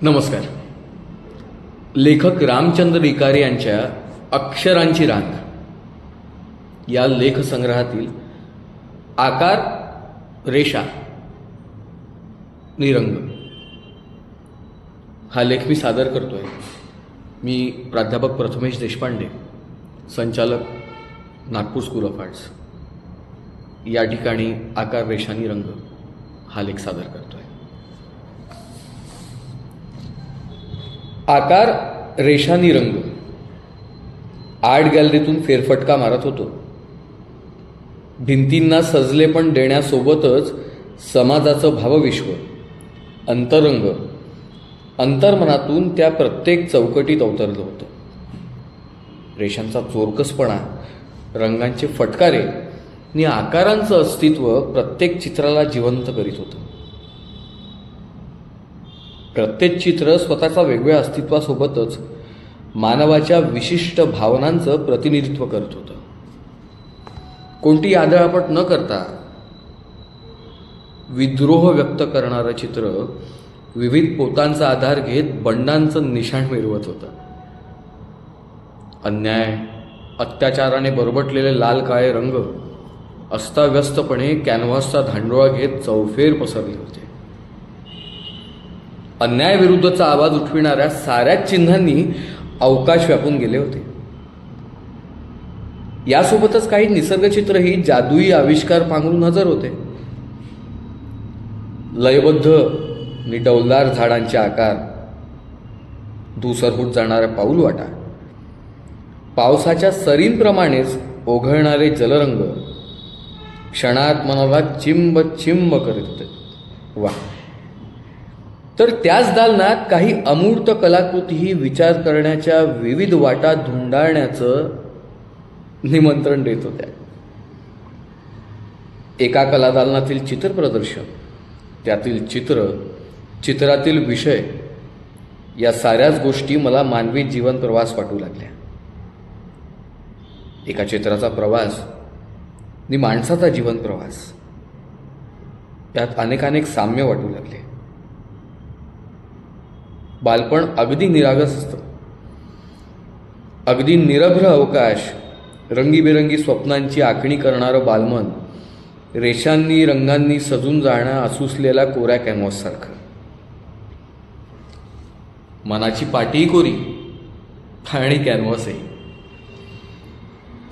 नमस्कार. लेखक रामचंद्र इकारे यांच्या अक्षरांची रांग या लेखसंग्रहातील आकार, रेषा, निरंग हा लेख मी सादर करतोय. मी प्राध्यापक प्रथमेश देशपांडे, संचालक नागपूर स्कूल ऑफ आर्ट्स, या ठिकाणी आकार, रेषा, निरंग हा लेख सादर करतोय. आकार, रेषा, निरंग. आर्ट गॅलरीतून फेरफटका मारत होतो. भिंतींना सजले पण देण्यासोबतच समाजाचं भावविश्व, अंतरंग, अंतर्मनातून त्या प्रत्येक चौकटीत अवतरलं होतं. रेषांचा चोरकसपणा, रंगांचे फटकारे आणि आकारांचं अस्तित्व प्रत्येक चित्राला जिवंत करीत होतं. प्रत्येक चित्र स्वतःच्या वेगळ्या अस्तित्वासोबतच मानवाच्या विशिष्ट भावनांचं प्रतिनिधित्व करत होतं. कोणती आदळआपट न करता विद्रोह व्यक्त करणारं चित्र विविध पोतांचा आधार घेत बंडांचं निशाण मिरवत होतं. अन्याय, अत्याचाराने बरबटलेले लाल काळे रंग अस्ताव्यस्तपणे कॅनव्हासचा धांडोळा घेत चौफेर पसरले होते. अन्यायाविरुद्धचा आवाज उठविणाऱ्या साऱ्याच चिन्हांनी अवकाश व्यापून गेले होते. यासोबतच काही निसर्गचित्रही जादुई आविष्कार पांघरून हजर होते. लयबद्ध आणि डौलदार झाडांचे आकार, धुसर होत जाणाऱ्या पाऊलवाटा, पावसाच्या सरींप्रमाणेच ओघळणारे जलरंग क्षणात मनाला चिंब चिंब करीत होते. वा. तर त्याच दालनात काही अमूर्त कलाकृतीही विचार करण्याच्या विविध वाटा धुंडाळण्याचं निमंत्रण देत होत्या. एका कलादालनातील चित्रप्रदर्शन, त्यातील चित्र, चित्रातील विषय या साऱ्याच गोष्टी मला मानवी जीवन प्रवास वाटू लागल्या. एका चित्राचा प्रवास आणि माणसाचा जीवन प्रवास यात अनेकानेक साम्य वाटू लागले. बालपण अगदी निरागस असतं. अगदी निरभ्र अवकाश, रंगीबेरंगी स्वप्नांची आखणी करणारं बालमन रेषांनी, रंगांनी सजून जाणं आसुसलेल्या कोऱ्या कॅनव्हाससारखं. मनाची पाटीही कोरी आणि कॅनव्हासही.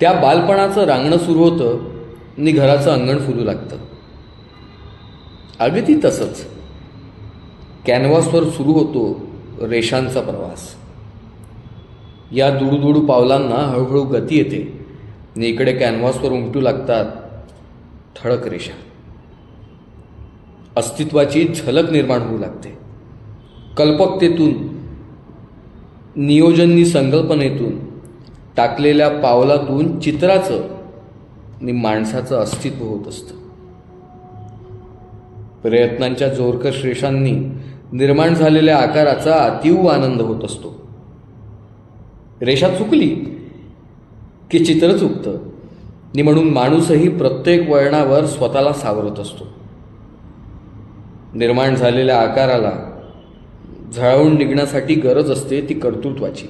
त्या बालपणाचं रांगणं सुरू होतं आणि घराचं अंगण फुलू लागतं. अगदी तसंच कॅनव्हासवर सुरू होतो रेषांचा प्रवास. या दुडूदुडू पावलांना हळूहळू गती येते आणि इकडे कॅनव्हासवर उमटू लागतात ठळक रेषा. अस्तित्वाची झलक निर्माण होऊ लागते. कल्पकतेतून, नियोजननी संकल्पनेतून, टाकलेल्या पावलातून चित्राचं आणि माणसाचं अस्तित्व होत असतं. प्रयत्नांच्या जोरकश रेषांनी निर्माण झालेल्या आकाराचा अतीव आनंद होत असतो. रेषा चुकली की चित्र चुकतं आणि म्हणून माणूसही प्रत्येक वळणावर स्वतःला सावरत असतो. निर्माण झालेल्या आकाराला झळावून निघण्यासाठी गरज असते ती कर्तृत्वाची.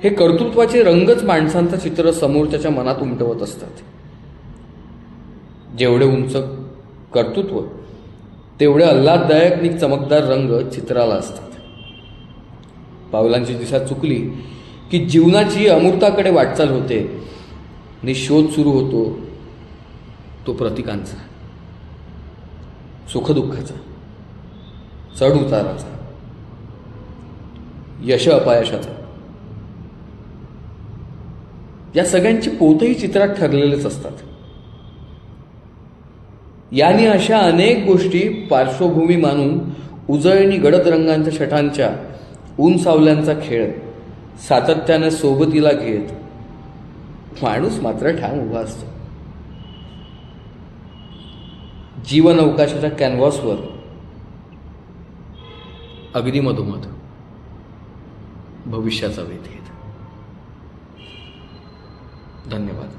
हे कर्तृत्वाचे रंगच माणसांचं चित्र समोरच्याच्या मनात उमटवत असतात. जेवढे उंच कर्तृत्व तेवढे आल्हाददायक आणि चमकदार रंग चित्राला असतात. पावलांची दिशा चुकली की जीवनाची अमूर्ताकडे वाटचाल होते आणि शोध सुरू होतो तो प्रतीकांचा, सुखदुःखाचा, चढ उताराचा, यश अपयशाचा. या सगळ्यांची पोतही चित्रात ठरलेलेच असतात. याने अशा अनेक गोष्टी पार्श्वभूमी मानून उजळणी गडद रंगांच्या छटांच्या ऊन सावल्यांचा खेळ सातत्याने सोबतीला घेत माणूस मात्र ठाम उभा असतो. जीवन अवकाशाच्या कॅनव्हासवर अगदी मधोमध भविष्याचा वेध घेत. धन्यवाद.